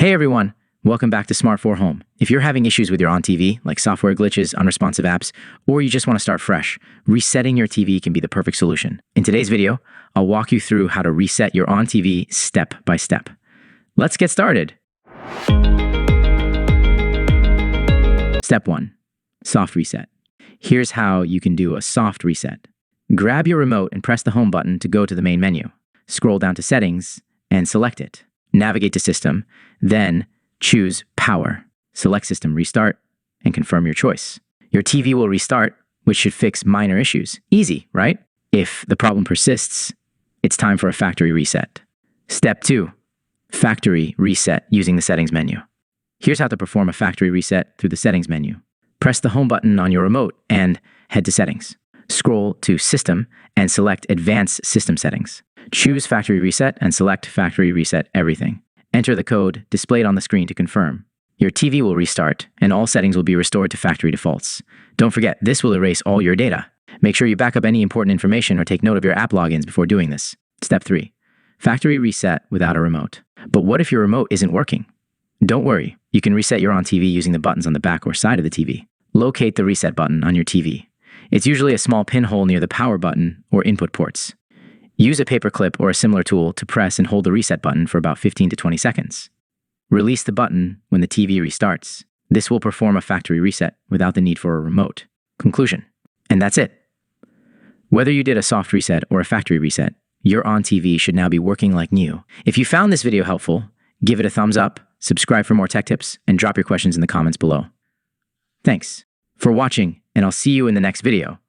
Hey everyone, welcome back to Smart 4 Home. If you're having issues with your ONN TV, like software glitches, unresponsive apps, or you just want to start fresh, resetting your TV can be the perfect solution. In today's video, I'll walk you through how to reset your ONN TV step by step. Let's get started. Step 1. Soft reset. Here's how you can do a soft reset. Grab your remote and press the home button to go to the main menu. Scroll down to settings and select it. Navigate to system, then choose power. Select system restart and confirm your choice. Your TV will restart, which should fix minor issues. Easy, right? If the problem persists, it's time for a factory reset. Step 2. Factory reset using the settings menu. Here's how to perform a factory reset through the settings menu. Press the home button on your remote and head to settings. Scroll to system and select advanced system settings. Choose factory reset and select factory reset everything. Enter the code displayed on the screen to confirm. Your TV will restart and all settings will be restored to factory defaults. Don't forget, this will erase all your data. Make sure you back up any important information or take note of your app logins before doing this. Step 3. Factory reset without a remote. But what if your remote isn't working? Don't worry, you can reset your ONN TV using the buttons on the back or side of the TV. Locate the reset button on your TV. It's usually a small pinhole near the power button or input ports. Use a paper clip or a similar tool to press and hold the reset button for about 15 to 20 seconds. Release the button when the TV restarts. This will perform a factory reset without the need for a remote. Conclusion. And that's it. Whether you did a soft reset or a factory reset, your ONN TV should now be working like new. If you found this video helpful, give it a thumbs up, subscribe for more tech tips, and drop your questions in the comments below. Thanks for watching, and I'll see you in the next video.